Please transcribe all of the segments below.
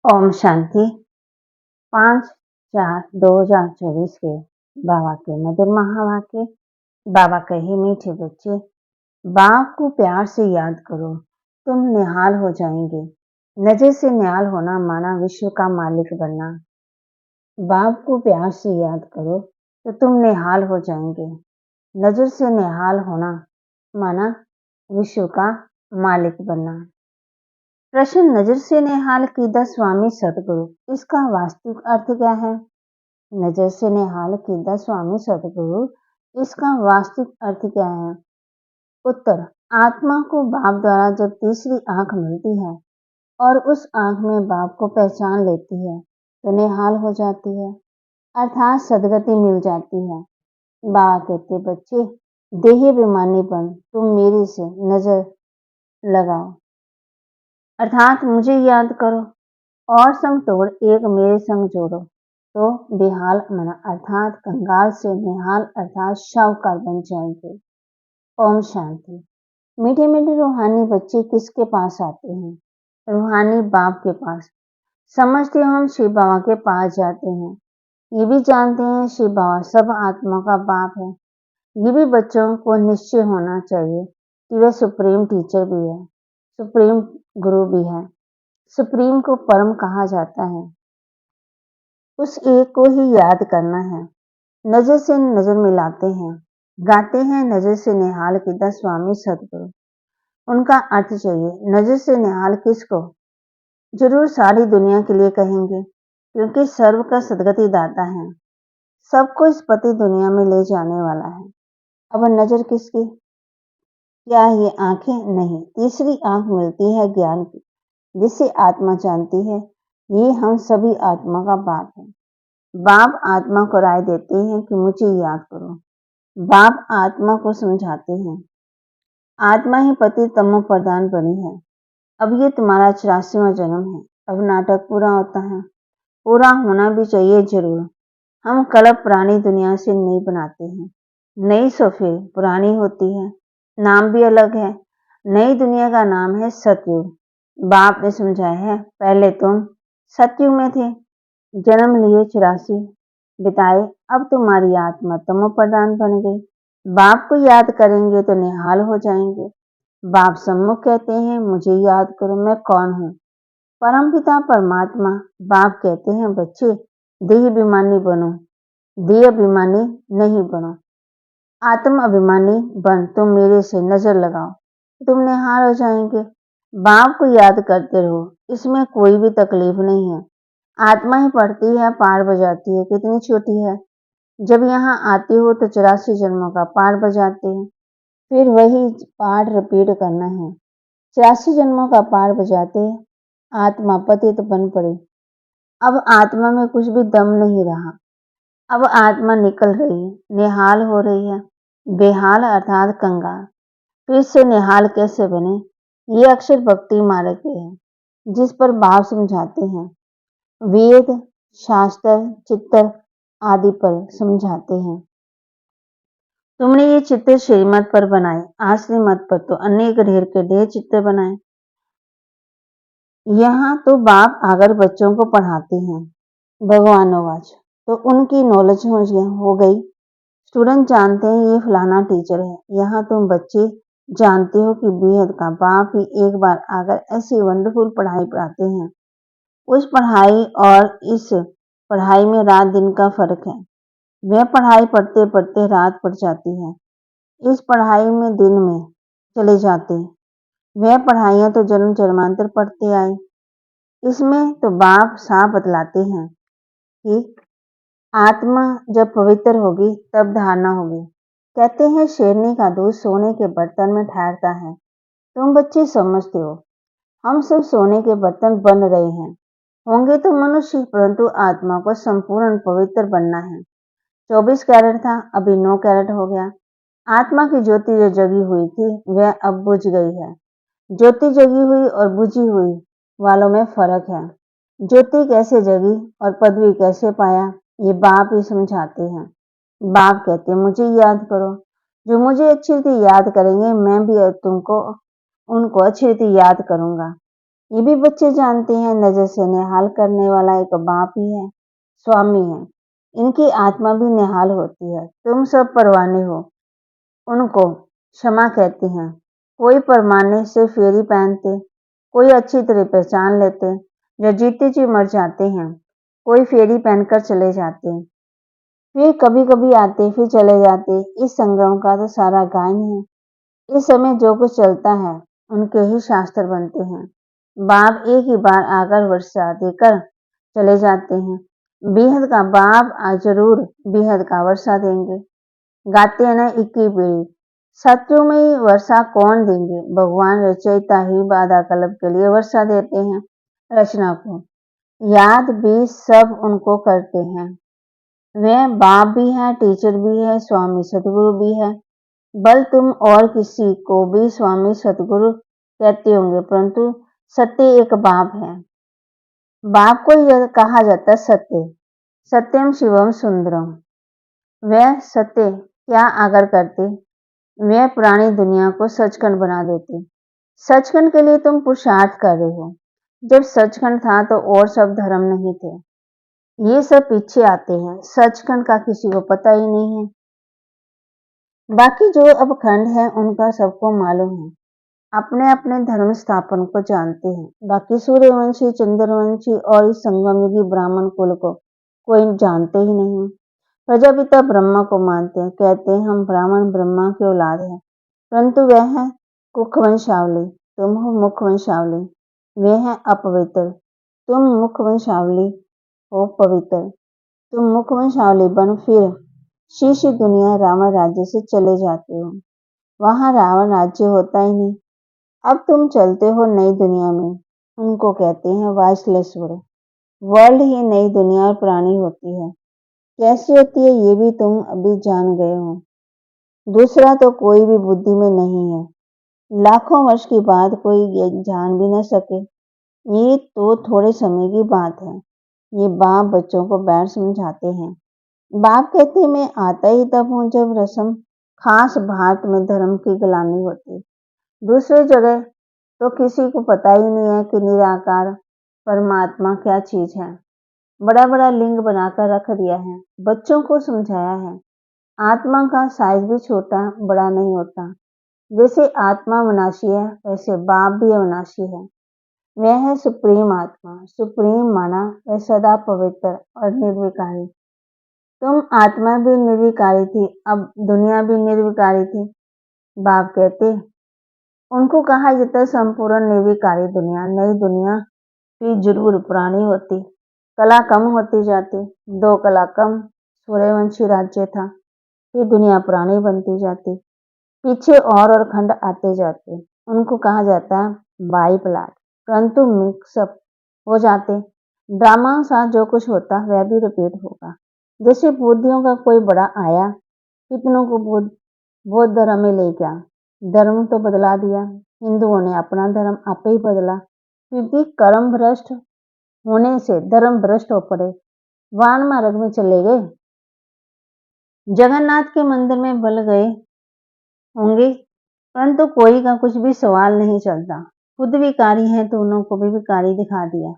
ओम शांति 5/4/2024 के बाबा के मधुर महावाक्य। बाबा कहे, मीठे बच्चे, बाप को प्यार से याद करो, तुम निहाल हो जाएंगे। नजर से निहाल होना माना विश्व का मालिक बनना। बाप को प्यार से याद करो तो तुम निहाल हो जाएंगे। नजर से निहाल होना माना विश्व का मालिक बनना। प्रश्न, नजर से निहाल कीदा स्वामी सतगुरु, इसका वास्तविक अर्थ क्या है? नजर से निहाल कीदा स्वामी सतगुरु, इसका वास्तविक अर्थ क्या है? उत्तर, आत्मा को बाप द्वारा जब तीसरी आंख मिलती है और उस आंख में बाप को पहचान लेती है तो निहाल हो जाती है, अर्थात सदगति मिल जाती है। बाबा कहते, बच्चे, देह बेईमानीपन तुम मेरे से नजर लगाओ, अर्थात मुझे याद करो और संग तोड़ एक मेरे संग जोड़ो तो बेहाल मना अर्थात कंगाल से निहाल अर्थात शाहूकार बन जाएंगे। ओम शांति। मीठे मीठे रूहानी बच्चे किसके पास आते हैं? रूहानी बाप के पास। समझते हो हम शिव बाबा के पास जाते हैं, ये भी जानते हैं शिव बाबा सब आत्मा का बाप है। ये भी बच्चों को निश्चय होना चाहिए कि वह सुप्रीम टीचर भी है, सुप्रीम गुरु भी है। सुप्रीम को परम कहा जाता है, उस एक को ही याद करना है। नजर से नजर मिलाते हैं, गाते हैं नजर से निहाल कीदा स्वामी सतगुरु। उनका अर्थ चाहिए, नजर से निहाल किसको? जरूर सारी दुनिया के लिए कहेंगे, क्योंकि सर्व का सदगति दाता है, सबको इस पति दुनिया में ले जाने वाला है। अब नजर किसकी? क्या ये आंखें? नहीं, तीसरी आंख मिलती है ज्ञान की, जिससे आत्मा जानती है ये हम सभी आत्मा का बाप है। बाप आत्मा को राय देते हैं कि मुझे याद करो। बाप आत्मा को समझाते हैं, आत्मा ही पति तमो प्रदान बनी है। अब ये तुम्हारा 84वां जन्म है। अब नाटक पूरा होता है, पूरा होना भी चाहिए जरूर। हम कलप पुरानी दुनिया से नई बनाते हैं, नई सोफे पुरानी होती है, नाम भी अलग है। नई दुनिया का नाम है सतयुग। बाप ने समझाया है, पहले तुम सतयुग में थे, जन्म लिए 84 बिताए, अब तुम्हारी आत्मा तमो प्रधान बन गई। बाप को याद करेंगे तो निहाल हो जाएंगे। बाप सम्मुख कहते हैं, मुझे याद करो, मैं कौन हूँ? परमपिता परमात्मा। बाप कहते हैं, बच्चे, देह अभिमानी बनो, देह अभिमानी नहीं बनो, आत्म अभिमानी बन। तुम मेरे से नजर लगाओ, तुम निहाल हो जाएंगे। बाप को याद करते रहो, इसमें कोई भी तकलीफ नहीं है। आत्मा ही पढ़ती है, पार बजाती है, कितनी छोटी है। जब यहाँ आती हो तो 84 जन्मों का पाठ बजाते हैं, फिर वही पाठ रिपीट करना है। 84 जन्मों का पाठ बजाते आत्मा पतित बन पड़ी। अब आत्मा में कुछ भी दम नहीं रहा, अब आत्मा निकल रही है, निहाल हो रही है। बेहाल अर्थात कंगाल। फिर से निहाल कैसे बने? ये अक्षर भक्ति मार्ग के हैं, जिस पर बाप समझाते हैं। वेद, शास्त्र, चित्र आदि पर समझाते हैं। तुमने ये चित्र श्रीमत पर बनाए, आसली मत पर तो अनेक ढेर के ढेर चित्र बनाए। यहाँ तो बाप आकर बच्चों को पढ़ाते हैं, भगवानोवाच, तो उनकी नॉलेज हो गई। स्टूडेंट जानते हैं ये फलाना टीचर है। यहाँ तुम बच्चे जानते हो कि बेहद का बाप ही एक बार आकर ऐसी वंडरफुल पढ़ाई पढ़ाते हैं। उस पढ़ाई और इस पढ़ाई में रात दिन का फर्क है। वह पढ़ाई पढ़ते पढ़ते रात पड़ जाती है, इस पढ़ाई में दिन में चले जाते। वह पढ़ाइयाँ तो जन्म जन्मांतर पढ़ते आए। इसमें तो बाप साफ बतलाते हैं कि आत्मा जब पवित्र होगी तब धारणा होगी। कहते हैं शेरनी का दूध सोने के बर्तन में ठहरता है। तुम बच्चे समझते हो, हम सब सोने के बर्तन बन रहे हैं। होंगे तो मनुष्य, परंतु आत्मा को संपूर्ण पवित्र बनना है। 24 कैरेट था, अभी 9 कैरेट हो गया। आत्मा की ज्योति जो जगी हुई थी वह अब बुझ गई है। ज्योति जगी हुई और बुझी हुई वालों में फर्क है। ज्योति कैसे जगी और पदवी कैसे पाया, ये बाप ही समझाते हैं। बाप कहते हैं, मुझे याद करो। जो मुझे अच्छी रीति याद करेंगे, मैं भी तुमको उनको अच्छी रीति याद करूंगा। ये भी बच्चे जानते हैं नजर से निहाल करने वाला एक बाप ही है, स्वामी है। इनकी आत्मा भी निहाल होती है। तुम सब परवाने हो, उनको क्षमा कहते हैं। कोई परमाने से फेरी पहनते, कोई अच्छी तरह पहचान लेते, जो जीते जी मर जाते हैं। कोई फेरी पहनकर चले जाते, फिर कभी-कभी आते, फिर चले जाते। इस संगम का तो सारा गायन है। इस समय जो कुछ चलता है, उनके ही शास्त्र बनते हैं। बाप एक ही बार आकर वर्षा देकर चले जाते हैं। बेहद का बाप जरूर बेहद का वर्षा देंगे। गाते हैं ना इक्की पीढ़ी, सत्यों में वर्षा कौन देंगे? भगवान रचयिता ही बाधा कल्प के लिए वर्षा देते हैं रचना को। याद भी सब उनको करते हैं। वह बाप भी है, टीचर भी है, स्वामी सतगुरु भी है। बल तुम और किसी को भी स्वामी सतगुरु कहते होंगे, परंतु सत्य एक बाप है। बाप को यह कहा जाता है सत्य। सत्यम शिवम सुंदरम। वह सत्य क्या आगर करते? वह पुरानी दुनिया को सचखंड बना देते। सचखंड के लिए तुम पुरुषार्थ कर रहे हो। जब सचखंड था तो और सब धर्म नहीं थे। ये सब पीछे आते हैं। सचखंड का किसी को पता ही नहीं है। बाकी जो अब खंड है उनका सबको मालूम है। अपने अपने धर्म स्थापन को जानते हैं। बाकी सूर्यवंशी, चंद्रवंशी और इस संगमयुगी ब्राह्मण कुल को कोई जानते ही नहीं। प्रजापिता ब्रह्मा को मानते हैं, कहते हैं हम ब्राह्मण ब्रह्मा की औलाद हैं, परंतु वह है कुखवंशावली, तुम हो मुखवंशावली। वे हैं अपवित्र, तुम मुखवंशावली हो पवित्र। तुम मुखवंशावली बन फिर शीश दुनिया रावण राज्य से चले जाते हो। वहां रावण राज्य होता ही नहीं। अब तुम चलते हो नई दुनिया में, उनको कहते हैं वाइसलेश्वर। वर्ल्ड ही नई दुनिया और पुरानी होती है। कैसी होती है ये भी तुम अभी जान गए हो। दूसरा तो कोई भी बुद्धि में नहीं है। लाखों वर्ष की बात कोई ये जान भी न सके। ये तो थोड़े समय की बात है। ये बाप बच्चों को बैठ समझाते हैं। बाप कहते हैं मैं आता ही तब हूँ जब रस्म खास भारत में धर्म की गिलानी होती। दूसरी जगह तो किसी को पता ही नहीं है कि निराकार परमात्मा क्या चीज है। बड़ा बड़ा लिंग बनाकर रख दिया है। बच्चों को समझाया है आत्मा का साइज भी छोटा बड़ा नहीं होता। जैसे आत्मा अविनाशी है, वैसे बाप भी अविनाशी है। वह है सुप्रीम आत्मा। सुप्रीम माना वह सदा पवित्र और निर्विकारी। तुम आत्मा भी निर्विकारी थी, अब दुनिया भी निर्विकारी थी। बाप कहते उनको कहा जाता है संपूर्ण निर्विकारी दुनिया। नई दुनिया भी जरूर पुरानी होती, कला कम होती जाती। दो कला कम सूर्यवंशी राज्य था, फिर दुनिया पुरानी बनती जाती। पीछे और खंड आते जाते। उनको कहा जाता है बाई प्लाट, परंतु मिक्सअप हो जाते। ड्रामा सा जो कुछ होता वह भी रिपीट होगा। जैसे बुद्धियों का कोई बड़ा आया, कितनों को बौद्ध धर्म में ले गया, धर्म तो बदला दिया। हिंदुओं ने अपना धर्म आपे ही बदला, क्योंकि कर्म भ्रष्ट होने से धर्म भ्रष्ट हो पड़े, वान मार्ग में चले गए। जगन्नाथ के मंदिर में बल गए होंगे, परंतु कोई का कुछ भी सवाल नहीं चलता। खुद विकारी है तो उनको भी विकारी दिखा दिया।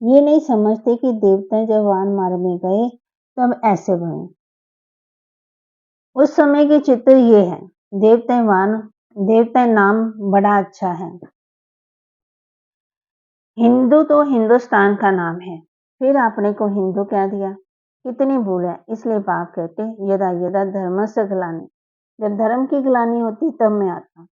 ये नहीं समझते कि देवता जब वान मार्ग में गए तब ऐसे गए। उस समय के चित्र ये है। देवता नाम बड़ा अच्छा है। हिंदू तो हिंदुस्तान का नाम है, फिर आपने को हिंदू कह दिया। कितनी भूल है। इसलिए बाप कहते यदा यदा धर्म से ग्लानि, जब धर्म की ग्लानि होती तब मैं आता।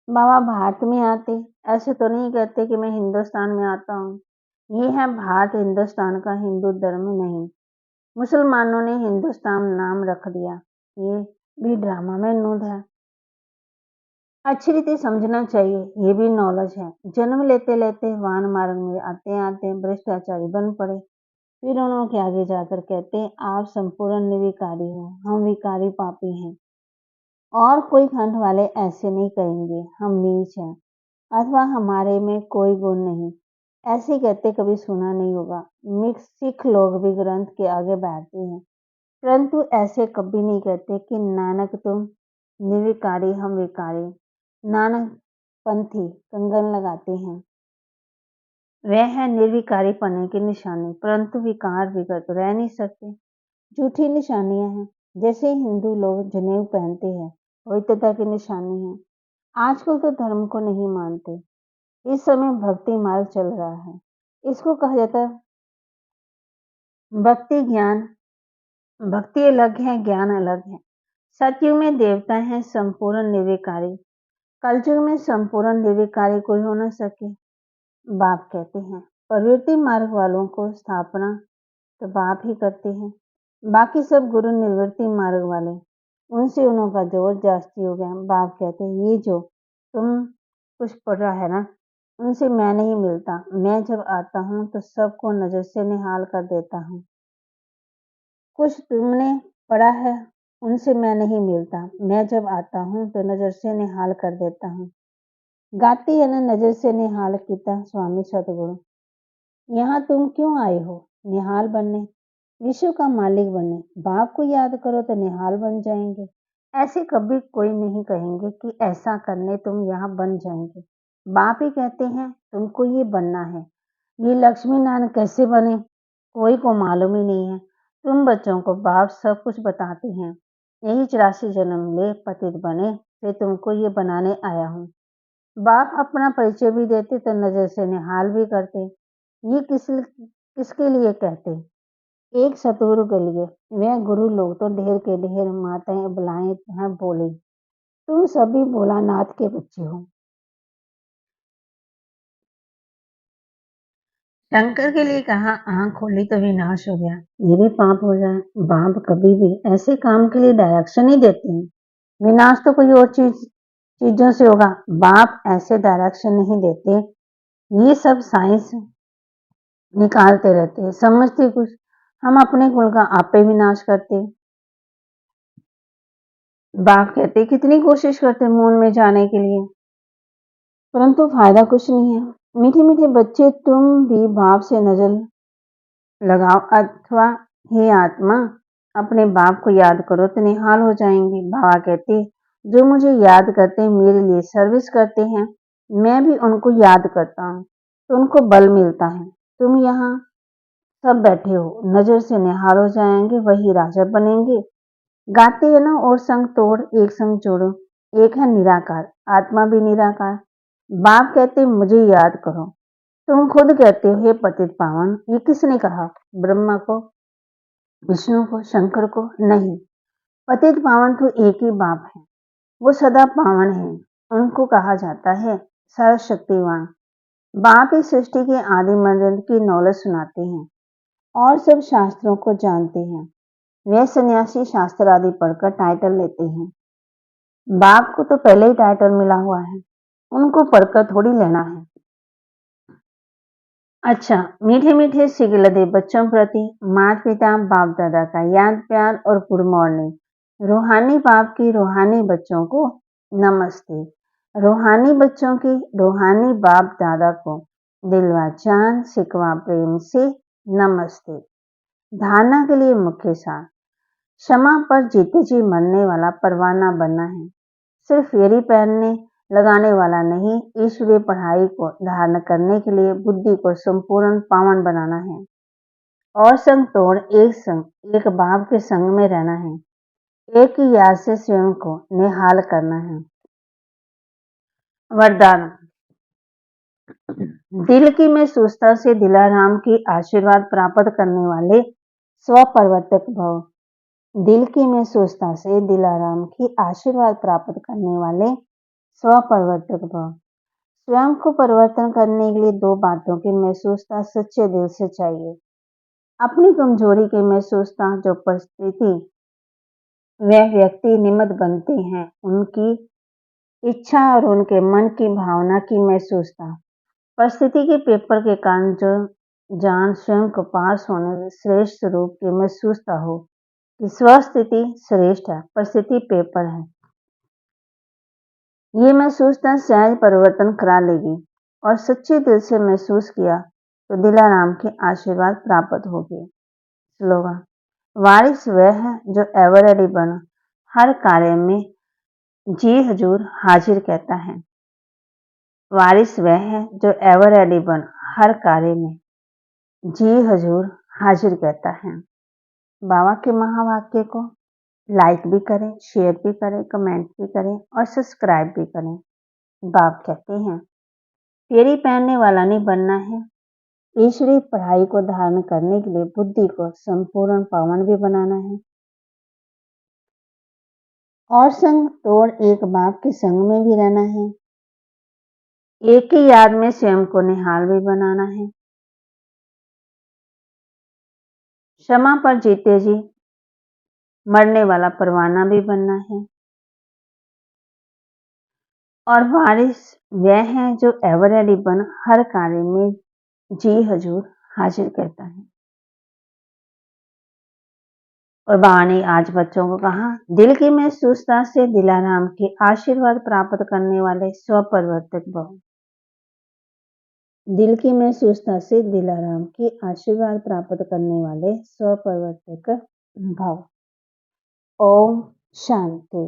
बाबा भारत में आते, ऐसे तो नहीं कहते कि मैं हिंदुस्तान में आता हूँ। ये है भारत हिंदुस्तान का, हिंदू धर्म नहीं। मुसलमानों ने हिंदुस्तान नाम रख दिया, ये भी ड्रामा में नूद है। अच्छी रीति समझना चाहिए, ये भी नॉलेज है। जन्म लेते लेते वान मार्ग में आते आते भ्रष्टाचारी बन पड़े। फिर उन्होंने आगे जाकर कहते आप संपूर्ण निर्विकारी हो, हम विकारी पापी हैं। और कोई खंड वाले ऐसे नहीं कहेंगे हम नीच हैं अथवा हमारे में कोई गुण नहीं, ऐसे कहते कभी सुना नहीं होगा। मिक्स सिख लोग भी ग्रंथ के आगे बैठते हैं, परंतु ऐसे कभी नहीं कहते कि नानक तुम निर्विकारी हम विकारी। नानक पंथी कंगन लगाते हैं। वह है निर्विकारी पने की निशानी, परंतु विकार बिगड़ तो रह नहीं सकते। झूठी निशानियां हैं, जैसे हिंदू लोग जनेऊ पहनते हैं, पवित्रता की निशानी है। आजकल तो धर्म को नहीं मानते। इस समय भक्ति मार्ग चल रहा है। इसको कहा जाता है भक्ति ज्ञान। भक्ति अलग है, ज्ञान अलग है। सतयुग में देवता है संपूर्ण निर्विकारी, कलयुग में संपूर्ण निर्विकारी कोई हो न सके। बाप कहते हैं प्रवृत्ति मार्ग वालों को स्थापना तो बाप ही करते हैं। बाकी सब गुरु निवृत्ति मार्ग वाले, उनसे उनका जोर जास्ती हो गया। बाप कहते हैं ये जो तुम कुछ पढ़ रहा है ना, उनसे मैं नहीं मिलता। मैं जब आता हूँ तो सबको नजर से निहाल कर देता हूँ। कुछ तुमने पढ़ा है, उनसे मैं नहीं मिलता। मैं जब आता हूँ तो नजर से निहाल कर देता हूँ। गाती है ना नजर से निहाल किता स्वामी सतगुरु। यहाँ तुम क्यों आए हो? निहाल बनने, विश्व का मालिक बनने। बाप को याद करो तो निहाल बन जाएंगे। ऐसे कभी कोई नहीं कहेंगे कि ऐसा करने तुम यहाँ बन जाएंगे। बाप ही कहते हैं तुमको ये बनना है। ये लक्ष्मी नारायण कैसे बने कोई को मालूम ही नहीं है। तुम बच्चों को बाप सब कुछ बताते हैं। यही 84 जन्म ले पतित बने, फिर तुमको ये बनाने आया हूँ। बाप अपना परिचय भी देते तो नजर से निहाल भी करते। ये किसके लिए कहते? एक सतगुरु के लिए। वह गुरु लोग तो ढेर के ढेर माताएं बुलाए हैं बोले, तुम सभी भोलानाथ के बच्चे हो। शंकर के लिए कहा आंख खोली तो विनाश हो गया, ये भी पाप हो जाए। बाप कभी भी ऐसे काम के लिए डायरेक्शन नहीं देते हैं। विनाश तो कोई और चीजों से होगा। बाप ऐसे डायरेक्शन नहीं देते। ये सब साइंस निकालते रहते हैं, समझते कुछ। हम अपने कुल का आपे विनाश करते। बाप कहते कितनी कोशिश करते मून में जाने के लिए, परंतु फायदा कुछ नहीं है। मीठे मीठे बच्चे तुम भी बाप से नजर लगाओ अथवा हे आत्मा अपने बाप को याद करो तो निहाल हो जाएंगे। बाबा कहते जो मुझे याद करते हैं मेरे लिए सर्विस करते हैं, मैं भी उनको याद करता हूँ तो उनको बल मिलता है। तुम यहाँ सब बैठे हो, नजर से निहाल हो जाएंगे, वही राजा बनेंगे। गाते हैं ना और संग तोड़ एक संग जोड़ो। एक है निराकार, आत्मा भी निराकार। बाप कहते मुझे याद करो। तुम खुद कहते हो हे पतित पावन। ये किसने कहा? ब्रह्मा को, विष्णु को, शंकर को? नहीं, पतित पावन तो एक ही बाप है। वो सदा पावन है। उनको कहा जाता है सर्वशक्तिवान। बाप इस सृष्टि के आदि मंत्र की नॉलेज सुनाते हैं और सब शास्त्रों को जानते हैं। वे सन्यासी शास्त्र आदि पढ़कर टाइटल लेते हैं। बाप को तो पहले ही टाइटल मिला हुआ है, उनको पढ़कर थोड़ी लेना है। अच्छा, मीठे मीठे सिगिलदे बच्चों प्रति माता पिता बाप दादा का याद प्यार और गुड मॉर्निंग। रूहानी बाप की रूहानी बच्चों को नमस्ते। रूहानी बच्चों की रूहानी बाप दादा को दिलवा जान सिकवा प्रेम से नमस्ते। धारणा के लिए मुख्य सार, क्षमा पर जीते जी मरने वाला परवाना बनना है। सिर्फ फेरी पहनने लगाने वाला नहीं, ईश्वरीय पढ़ाई को धारण करने के लिए बुद्धि को संपूर्ण पावन बनाना है और संग तोड़ एक बाप के संग में रहना है। एक ही याद से स्वयं को निहाल करना है। वरदान, दिल की महसूसता से दिलाराम की आशीर्वाद प्राप्त करने वाले स्वप्रवर्तक भव। दिल की महसूसता से दिलाराम की आशीर्वाद प्राप्त करने वाले स्वप्रवर्तक भव। स्वयं को परिवर्तन करने के लिए दो बातों की महसूसता सच्चे दिल से चाहिए। अपनी कमजोरी की महसूसता, जो परिस्थिति वह व्यक्ति निमित्त बनते हैं उनकी इच्छा और उनके मन की भावना की महसूसता। परिस्थिति के पेपर के कारण जो जान स्वयं को पास होने श्रेष्ठ रूप की महसूसता हो कि स्वस्थिति श्रेष्ठ है, परिस्थिति पेपर है। ये महसूसता सहज परिवर्तन करा लेगी और सच्चे दिल से महसूस किया तो दिलाराम के आशीर्वाद प्राप्त होगी। स्लोगन, वारिस वह है जो एवर रेडी बना, हर कार्य में जी हजूर हाजिर कहता है। वारिस वह है जो एवर रेडी बन, हर कार्य में जी हजूर हाजिर कहता है। बाबा के महावाक्य को लाइक भी करें, शेयर भी करें, कमेंट भी करें और सब्सक्राइब भी करें। बाप कहते हैं, फेरी पहनने वाला नहीं बनना है, ईश्वरीय पढ़ाई को धारण करने के लिए बुद्धि को संपूर्ण पावन भी बनाना है और संग तोड़ एक बाप के संग में भी रहना है। एक ही याद में स्वयं को निहाल भी बनाना है। क्षमा पर जीते जी मरने वाला परवाना भी बनना है और वारिस वह है जो एवर रेडी बन हर कार्य में जी हजूर हाजिर कहता है। और बाबा ने आज बच्चों को कहा, दिल की महसूसता से दिलाराम के आशीर्वाद प्राप्त करने वाले स्वप्रवर्तक बहु। दिल की महसूसता से दिलाराम के आशीर्वाद प्राप्त करने वाले स्वप्रवर्तक भव। ओम शांति।